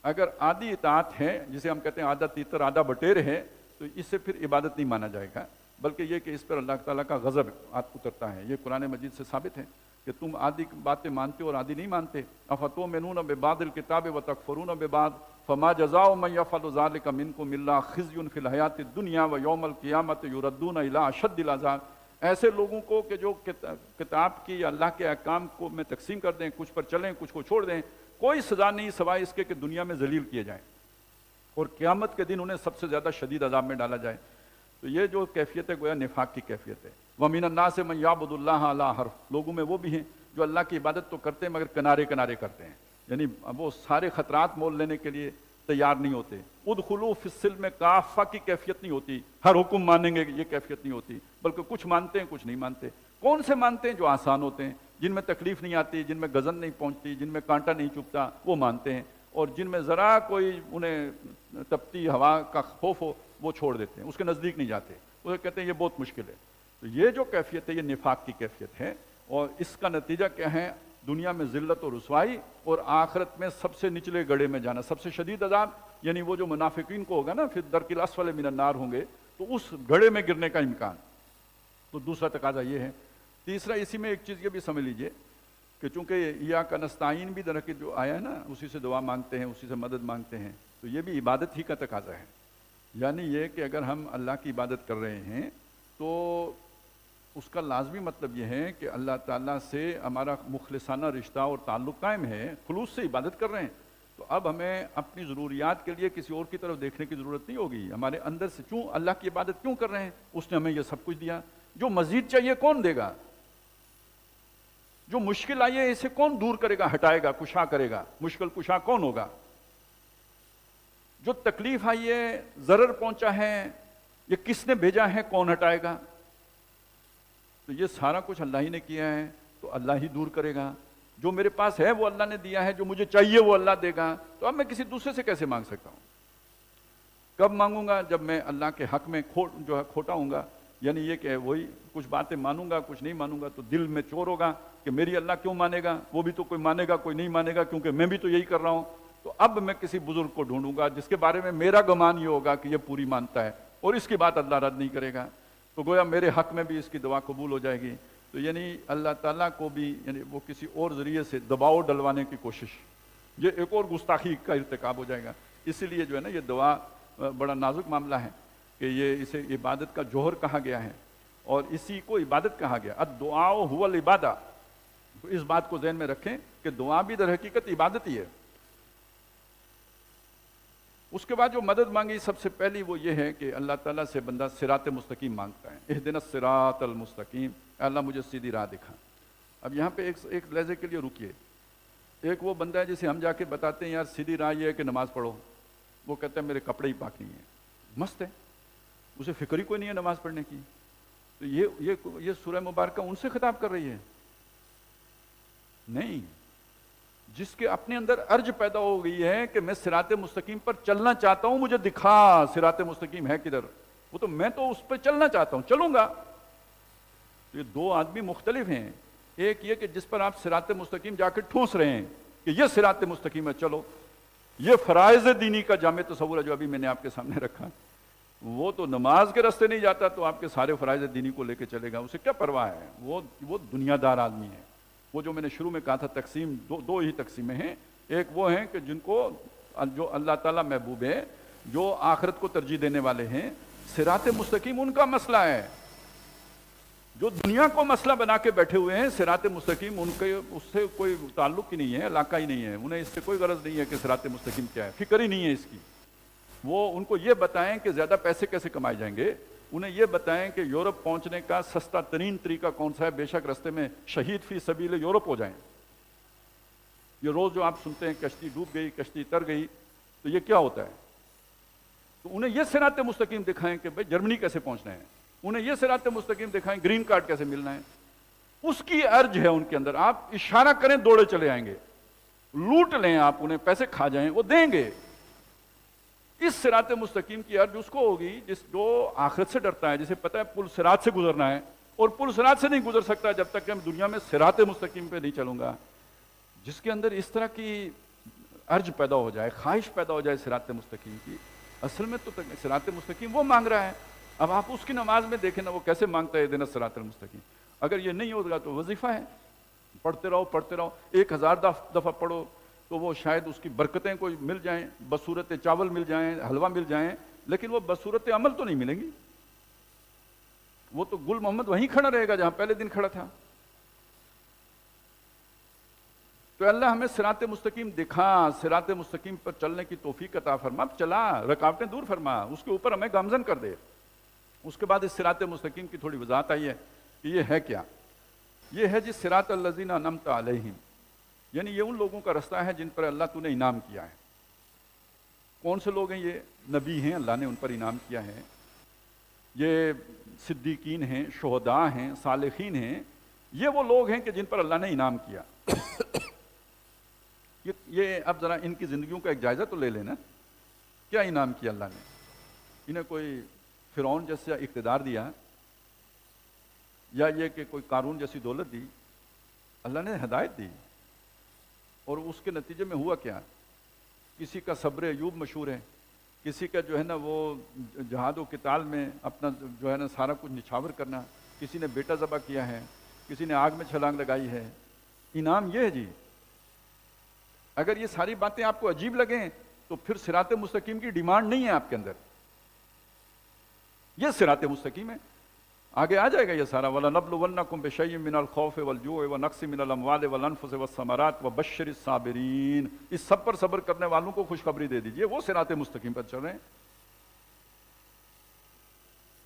اگر آدھی اطاعت ہے، جسے ہم کہتے ہیں آدھا تیتر آدھا بٹیر ہے، تو اس سے پھر عبادت نہیں مانا جائے گا، بلکہ یہ کہ اس پر اللہ تعالیٰ کا غضب اترتا ہے۔ یہ قرآن مجید سے ثابت ہے کہ تم آدھی باتیں مانتے ہو اور آدھی نہیں مانتے۔ افتؤمنون ببعض الکتاب وتکفرون ببعض فما جزاء من یفعل ذلک منکم الا خزی فی الحیاۃ الدنیا ویوم القیامۃ یردون الی اشد العذاب۔ ایسے لوگوں کو کہ جو کتاب کی یا اللہ کے احکام کو میں تقسیم کر دیں، کچھ پر چلیں کچھ کو چھوڑ دیں، کوئی سزا نہیں سوائے اس کے کہ دنیا میں ذلیل کیے جائیں اور قیامت کے دن انہیں سب سے زیادہ شدید عذاب میں ڈالا جائے۔ تو یہ جو کیفیت ہے گویا نفاق کی کیفیت ہے۔ وَمِنَ النَّاسِ مَن يَعْبُدُ اللَّهَ عَلَىٰ حَرْفٍ، لوگوں میں وہ بھی ہیں جو اللہ کی عبادت تو کرتے ہیں مگر کنارے کنارے کرتے ہیں، یعنی وہ سارے خطرات مول لینے کے لیے تیار نہیں ہوتے۔ ادخلوا فی السلم کافہ کی کیفیت نہیں ہوتی، ہر حکم مانیں گے یہ کیفیت نہیں ہوتی، بلکہ کچھ مانتے ہیں کچھ نہیں مانتے۔ کون سے مانتے ہیں؟ جو آسان ہوتے ہیں، جن میں تکلیف نہیں آتی، جن میں گزن نہیں پہنچتی، جن میں کانٹا نہیں چبھتا، وہ مانتے ہیں، اور جن میں ذرا کوئی انہیں تپتی ہوا کا خوف ہو وہ چھوڑ دیتے ہیں، اس کے نزدیک نہیں جاتے، وہ کہتے ہیں یہ بہت مشکل ہے۔ تو یہ جو کیفیت ہے یہ نفاق کی کیفیت ہے، اور اس کا نتیجہ کیا ہے؟ دنیا میں ذلت و رسوائی، اور آخرت میں سب سے نچلے گڑھے میں جانا، سب سے شدید عذاب، یعنی وہ جو منافقین کو ہوگا نا پھر درک الاسفل من النار ہوں گے، تو اس گڑھے میں گرنے کا امکان۔ تو دوسرا تقاضا یہ ہے۔ تیسرا، اسی میں ایک چیز یہ بھی سمجھ لیجئے کہ چونکہ ایاک نستعین بھی درحقیقت جو آیا ہے نا، اسی سے دعا مانگتے ہیں، اسی سے مدد مانگتے ہیں، تو یہ بھی عبادت ہی کا تقاضا ہے۔ یعنی یہ کہ اگر ہم اللہ کی عبادت کر رہے ہیں تو اس کا لازمی مطلب یہ ہے کہ اللہ تعالیٰ سے ہمارا مخلصانہ رشتہ اور تعلق قائم ہے، خلوص سے عبادت کر رہے ہیں، تو اب ہمیں اپنی ضروریات کے لیے کسی اور کی طرف دیکھنے کی ضرورت نہیں ہوگی۔ ہمارے اندر سے کیوں اللہ کی عبادت کیوں کر رہے ہیں؟ اس نے ہمیں یہ سب کچھ دیا، جو مزید چاہیے کون دے گا؟ جو مشکل آئی ہے اسے کون دور کرے گا، ہٹائے گا، کشا کرے گا؟ مشکل کشا کون ہوگا؟ جو تکلیف آئی ہے، ضرر پہنچا ہے، یہ کس نے بھیجا ہے، کون ہٹائے گا؟ تو یہ سارا کچھ اللہ ہی نے کیا ہے، تو اللہ ہی دور کرے گا۔ جو میرے پاس ہے وہ اللہ نے دیا ہے، جو مجھے چاہیے وہ اللہ دے گا، تو اب میں کسی دوسرے سے کیسے مانگ سکتا ہوں؟ کب مانگوں گا؟ جب میں اللہ کے حق میں جو ہے کھوٹا ہوں گا، یعنی یہ کہ وہی کچھ باتیں مانوں گا، کچھ نہیں مانوں گا، تو دل میں چور ہوگا کہ میری اللہ کیوں مانے گا، وہ بھی تو کوئی مانے گا کوئی نہیں مانے گا، کیونکہ میں بھی تو یہی کر رہا ہوں۔ تو اب میں کسی بزرگ کو ڈھونڈوں گا جس کے بارے میں میرا گمان یہ ہوگا کہ یہ پوری مانتا ہے اور اس کی بات اللہ رد نہیں کرے گا، تو گویا میرے حق میں بھی اس کی دعا قبول ہو جائے گی۔ تو یعنی اللہ تعالیٰ کو بھی یعنی وہ کسی اور ذریعے سے دباؤ ڈلوانے کی کوشش، یہ ایک اور گستاخی کا ارتکاب ہو جائے گا۔ اسی لیے جو ہے نا یہ دعا بڑا نازک معاملہ ہے کہ یہ اسے عبادت کا جوہر کہا گیا ہے، اور اسی کو عبادت کہا گیا۔ الدعاء هو العبادہ، تو اس بات کو ذہن میں رکھیں کہ دعا بھی در حقیقت عبادت ہی ہے۔ اس کے بعد جو مدد مانگی سب سے پہلی وہ یہ ہے کہ اللہ تعالیٰ سے بندہ صراط مستقیم مانگتا ہے، اہدنا الصراط المستقیم، اللہ مجھے سیدھی راہ دکھا۔ اب یہاں پہ ایک لحظے کے لیے رکیے۔ ایک وہ بندہ ہے جسے ہم جا کے بتاتے ہیں یار سیدھی راہ یہ ہے کہ نماز پڑھو، وہ کہتا ہے میرے کپڑے ہی پاک نہیں ہیں، مست ہے، اسے فکر ہی کوئی نہیں ہے نماز پڑھنے کی۔ تو یہ سورہ مبارکہ ان سے خطاب کر رہی ہے؟ نہیں، جس کے اپنے اندر ارج پیدا ہو گئی ہے کہ میں صراط مستقیم پر چلنا چاہتا ہوں، مجھے دکھا صراط مستقیم ہے کدھر، وہ تو میں تو اس پہ چلنا چاہتا ہوں، چلوں گا۔ تو یہ دو آدمی مختلف ہیں، ایک یہ کہ جس پر آپ صراط مستقیم جا کے ٹھوس رہے ہیں کہ یہ صراط مستقیم ہے چلو، یہ فرائض دینی کا جامع تصور ہے جو ابھی میں نے آپ کے سامنے رکھا، وہ تو نماز کے راستے نہیں جاتا تو آپ کے سارے فرائض دینی کو لے کے چلے گا، اسے کیا پرواہ ہے؟ وہ دنیا دار آدمی ہے۔ وہ جو میں نے شروع میں کہا تھا تقسیم، دو ہی تقسیمیں ہیں، ایک وہ ہیں کہ جن کو جو اللہ تعالیٰ محبوب ہے، جو آخرت کو ترجیح دینے والے ہیں، صراط مستقیم ان کا مسئلہ ہے۔ جو دنیا کو مسئلہ بنا کے بیٹھے ہوئے ہیں، صراط مستقیم ان کے اس سے کوئی تعلق ہی نہیں ہے، علاقہ ہی نہیں ہے، انہیں اس سے کوئی غرض نہیں ہے کہ صراط مستقیم کیا ہے، فکر ہی نہیں ہے اس کی۔ وہ ان کو یہ بتائیں کہ زیادہ پیسے کیسے کمائے جائیں گے، انہیں یہ بتائیں کہ یورپ پہنچنے کا سستا ترین طریقہ کون سا ہے، بے شک رستے میں شہید فی سبیل یورپ ہو جائیں۔ یہ روز جو آپ سنتے ہیں کشتی ڈوب گئی، کشتی تر گئی، تو یہ کیا ہوتا ہے؟ تو انہیں یہ صراط مستقیم دکھائیں کہ بھئی جرمنی کیسے پہنچنا ہے، انہیں یہ صراط مستقیم دکھائیں گرین کارڈ کیسے ملنا ہے، اس کی ارج ہے ان کے اندر۔ آپ اشارہ کریں دوڑے چلے آئیں گے، لوٹ لیں آپ انہیں، پیسے کھا جائیں وہ دیں گے۔ اس صراط مستقیم کی ارج اس کو ہوگی جو آخرت سے ڈرتا ہے، جسے پتہ ہے پل صراط سے گزرنا ہے، اور پل صراط سے نہیں گزر سکتا جب تک کہ میں دنیا میں صراط مستقیم پہ نہیں چلوں گا۔ جس کے اندر اس طرح کی ارج پیدا ہو جائے، خواہش پیدا ہو جائے صراط مستقیم کی، اصل میں تو صراط مستقیم وہ مانگ رہا ہے۔ اب آپ اس کی نماز میں دیکھیں نا وہ کیسے مانگتا ہے اہدنا الصراط المستقیم۔ اگر یہ نہیں ہوگا تو وظیفہ ہے، پڑھتے رہو 1000 دفعہ پڑھو تو وہ شاید اس کی برکتیں کوئی مل جائیں، بصورت چاول مل جائیں، حلوہ مل جائیں، لیکن وہ بصورت عمل تو نہیں ملیں گی۔ وہ تو گل محمد وہیں کھڑا رہے گا جہاں پہلے دن کھڑا تھا۔ تو اللہ ہمیں صراط مستقیم دکھا، صراط مستقیم پر چلنے کی توفیق عطا فرما، چلا رکاوٹیں دور فرما، اس کے اوپر ہمیں گامزن کر دے۔ اس کے بعد اس صراط مستقیم کی تھوڑی وضاحت آئی ہے کہ یہ ہے کیا؟ یہ ہے جس صراط الذین انعمت علیہم، یعنی یہ ان لوگوں کا رستہ ہے جن پر اللہ تو نے انعام کیا ہے۔ کون سے لوگ ہیں؟ یہ نبی ہیں، اللہ نے ان پر انعام کیا ہے، یہ صدیقین ہیں، شہداء ہیں، صالحین ہیں، یہ وہ لوگ ہیں کہ جن پر اللہ نے انعام کیا. یہ اب ذرا ان کی زندگیوں کا ایک جائزہ تو لے لینا. کیا انعام کیا اللہ نے؟ انہیں کوئی فرعون جیسا اقتدار دیا، یا یہ کہ کوئی قارون جیسی دولت دی؟ اللہ نے ہدایت دی، اور اس کے نتیجے میں ہوا کیا؟ کسی کا صبر ایوب مشہور ہے، کسی کا جو ہے نا وہ جہاد و قتال میں اپنا جو ہے نا سارا کچھ نچھاور کرنا، کسی نے بیٹا ذبح کیا ہے، کسی نے آگ میں چھلانگ لگائی ہے. انعام یہ ہے جی. اگر یہ ساری باتیں آپ کو عجیب لگیں تو پھر صراط مستقیم کی ڈیمانڈ نہیں ہے آپ کے اندر. یہ صراط مستقیم ہے. آگے آ جائے گا یہ سارا. وَلَنَبْلُوَنَّكُمْ بِشَيْءٍ مِّنَ الْخَوْفِ وَالْجُوعِ وَنَقْصٍ مِّنَ الْأَمْوَالِ وَالْأَنفُسِ وَالثَّمَرَاتِ وَبَشِّرِ الصَّابِرِينَ. اس سب پر صبر کرنے والوں کو خوشخبری دے دیجئے، وہ صراط مستقیم پر چل رہے ہیں.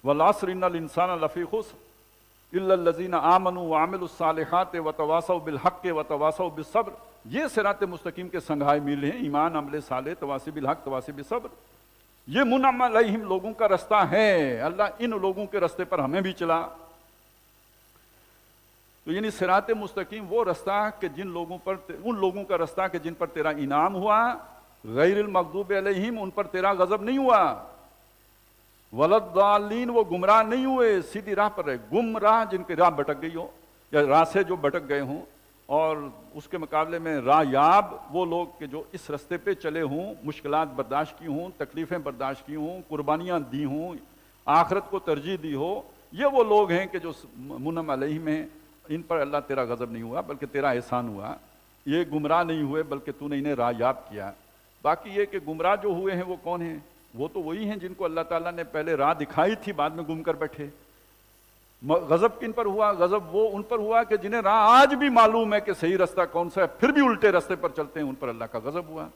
وَالْعَصْرِ إِنَّ الْإِنسَانَ لَفِي خُسْرٍ إِلَّا الَّذِينَ آمَنُوا وَعَمِلُوا الصَّالِحَاتِ وَتَوَاصَوْا بِالْحَقِّ وَتَوَاصَوْا بِالصَّبْرِ. یہ صراط مستقیم کے سنگھائے میل ہیں: ایمان، عمل صالح، تواصی بالحق، تواصی بالصبر. یہ منعم علیہم لوگوں کا رستہ ہے. اللہ ان لوگوں کے رستے پر ہمیں بھی چلا. تو یعنی صراط مستقیم وہ رستہ کہ جن لوگوں پر، ان لوگوں کا رستہ کہ جن پر تیرا انعام ہوا. غیر المغضوب علیہم، ان پر تیرا غضب نہیں ہوا. ولضالین، وہ گمراہ نہیں ہوئے، سیدھی راہ پر رہے. گمراہ جن کی راہ بھٹک گئی ہو، یا راہ سے جو بھٹک گئے ہوں. اور اس کے مقابلے میں راہ یاب وہ لوگ کہ جو اس رستے پہ چلے ہوں، مشکلات برداشت کی ہوں، تکلیفیں برداشت کی ہوں، قربانیاں دی ہوں، آخرت کو ترجیح دی ہو. یہ وہ لوگ ہیں کہ جو منعم علیہم ہیں. ان پر اللہ تیرا غضب نہیں ہوا بلکہ تیرا احسان ہوا. یہ گمراہ نہیں ہوئے بلکہ تو نے انہیں راہ یاب کیا. باقی یہ کہ گمراہ جو ہوئے ہیں وہ کون ہیں؟ وہ تو وہی ہیں جن کو اللہ تعالیٰ نے پہلے راہ دکھائی تھی، بعد میں گم کر بیٹھے. غضب کن پر ہوا؟ غضب وہ ان پر ہوا کہ جنہیں راہ آج بھی معلوم ہے کہ صحیح رستہ کون سا ہے، پھر بھی الٹے رستے پر چلتے ہیں. ان پر اللہ کا غضب ہوا.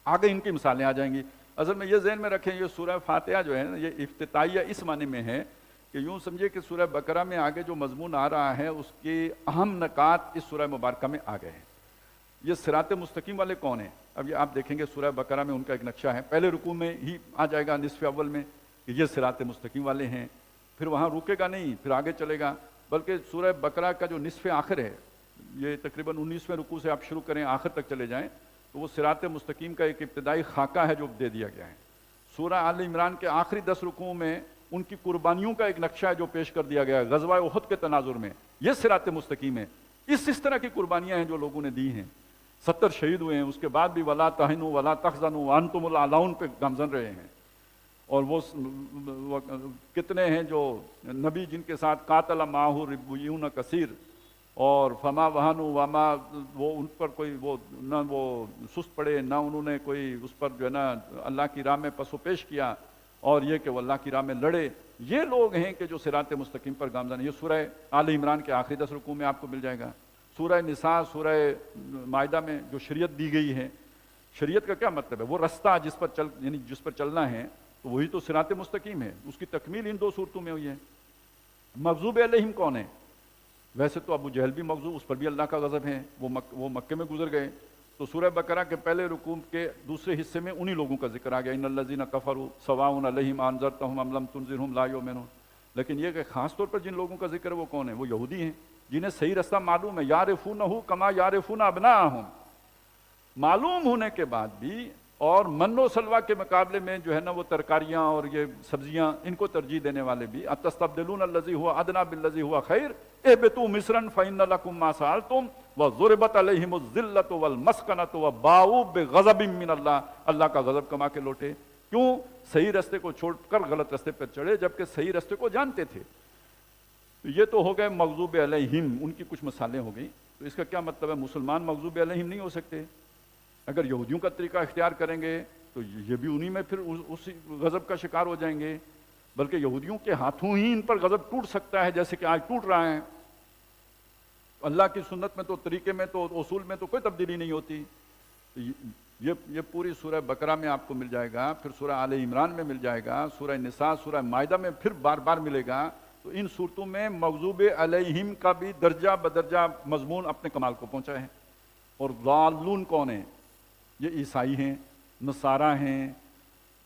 آگے ان کی مثالیں آ جائیں گی. اصل میں یہ ذہن میں رکھیں، یہ سورہ فاتحہ جو ہے نا، یہ افتتاحیہ اس معنی میں ہے کہ یوں سمجھے کہ سورہ بقرہ میں آگے جو مضمون آ رہا ہے اس کے اہم نکات اس سورہ مبارکہ میں آ گئے ہیں. یہ صراط مستقیم والے کون ہیں؟ اب یہ آپ دیکھیں گے سورہ بقرہ میں ان کا ایک نقشہ ہے. پہلے رکوع میں ہی آ جائے گا نصف اول میں کہ یہ صراط مستقیم والے ہیں. پھر وہاں رکے گا نہیں، پھر آگے چلے گا. بلکہ سورہ بقرہ کا جو نصف آخر ہے، یہ تقریباً 19ویں رکوع سے آپ شروع کریں آخر تک چلے جائیں تو وہ صراط مستقیم کا ایک ابتدائی خاکہ ہے جو دے دیا گیا ہے. سورہ آل عمران کے آخری 10 رکوعوں میں ان کی قربانیوں کا ایک نقشہ ہے جو پیش کر دیا گیا ہے غزوہ احد کے تناظر میں. یہ صراط مستقیم ہے. اس طرح کی قربانیاں ہیں جو لوگوں نے دی ہیں. 70 شہید ہوئے ہیں. اس کے بعد بھی ولا تہنوا ولا تحزنوا وانتم الاعلون پہ گامزن رہے ہیں. اور وہ کتنے ہیں جو نبی جن کے ساتھ قاتل معہ ربیون کثیر، اور فما وہنوا وما، وہ ان پر کوئی وہ نہ وہ سست پڑے، نہ انہوں نے کوئی اس پر جو ہے نا اللہ کی راہ میں پس و پیش کیا، اور یہ کہ وہ اللہ کی راہ میں لڑے. یہ لوگ ہیں کہ جو صراط مستقیم پر گامزن. یہ سورہ آل عمران کے آخری 10 رکوع میں آپ کو مل جائے گا. سورہ نساء، سورہ مائدہ میں جو شریعت دی گئی ہے، شریعت کا کیا مطلب ہے؟ وہ رستہ جس پر یعنی جس پر چلنا ہے، تو وہی تو صراط مستقیم ہے. اس کی تکمیل ان 2 صورتوں میں ہوئی ہے. مغضوب علیہم کون ہے؟ ویسے تو ابو جہل بھی مغضوب، اس پر بھی اللہ کا غضب ہے. وہ مکے میں گزر گئے. تو سورہ بقرہ کے پہلے رکوع کے دوسرے حصے میں انہی لوگوں کا ذکر آ گیا. ان الذین کفروا سواء علیہم انذرتہم ام لم تنذرہم لا یؤمنون. لیکن یہ کہ خاص طور پر جن لوگوں کا ذکر ہے وہ کون ہے؟ وہ یہودی ہیں جنہیں صحیح رستہ معلوم ہے. یعرفونہ کما یعرفون ابناءہم. معلوم ہونے کے بعد بھی، اور من و سلوہ کے مقابلے میں جو ہے نا وہ ترکاریاں اور یہ سبزیاں ان کو ترجیح دینے والے بھی. اتستبدلون الذی هو ادنی بالذی هو خیر اہبطوا مصرا فإن لکم ما سألتم وضربت علیہم الذلۃ والمسکنۃ وباؤوا بغضب من اللہ. اللہ کا غضب کما کے لوٹے. کیوں؟ صحیح رستے کو چھوڑ کر غلط رستے پر چڑھے جبکہ صحیح رستے کو جانتے تھے. یہ تو ہو گئے مغضوب علیہم، ان کی کچھ مثالیں ہو گئیں. تو اس کا کیا مطلب ہے؟ مسلمان مغضوب علیہم نہیں ہو سکتے. اگر یہودیوں کا طریقہ اختیار کریں گے تو یہ بھی انہی میں پھر اسی غضب کا شکار ہو جائیں گے. بلکہ یہودیوں کے ہاتھوں ہی ان پر غضب ٹوٹ سکتا ہے جیسے کہ آج ٹوٹ رہا ہے. اللہ کی سنت میں تو، طریقے میں تو، اصول میں تو کوئی تبدیلی نہیں ہوتی. یہ پوری سورہ بقرہ میں آپ کو مل جائے گا، پھر سورہ آل عمران میں مل جائے گا، سورہ نساء، سورہ مائدہ میں پھر بار بار ملے گا. تو ان صورتوں میں مغضوب علیہم کا بھی درجہ بدرجہ مضمون اپنے کمال کو پہنچا ہے. اور ضالون کون ہیں؟ یہ عیسائی ہیں، نصارہ ہیں،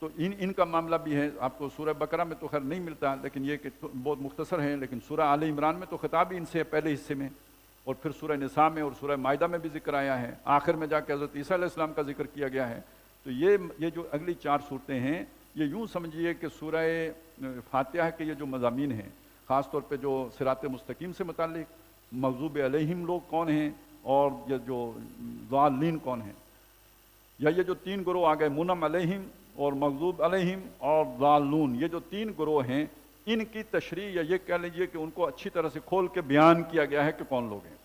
تو ان کا معاملہ بھی ہے. آپ کو سورہ بقرہ میں تو خیر نہیں ملتا، لیکن یہ کہ بہت مختصر ہے. لیکن سورہ آل عمران میں تو خطاب ہی ان سے ہے پہلے حصے میں، اور پھر سورہ نساء میں اور سورہ مائدہ میں بھی ذکر آیا ہے. آخر میں جا کے حضرت عیسیٰ علیہ السلام کا ذکر کیا گیا ہے. تو یہ جو اگلی 4 صورتیں ہیں، یہ یوں سمجھیے کہ سورہ فاتحہ کے یہ جو مضامین ہیں، خاص طور پہ جو صراط مستقیم سے متعلق، مغضوب علیہم لوگ کون ہیں، اور یہ جو ضالین کون ہیں، یا یہ جو 3 گروہ آ گئے، منعم علیہم اور مغضوب علیہم اور ضالون، یہ جو 3 گروہ ہیں، ان کی تشریح یا یہ کہہ لیجئے کہ ان کو اچھی طرح سے کھول کے بیان کیا گیا ہے کہ کون لوگ ہیں.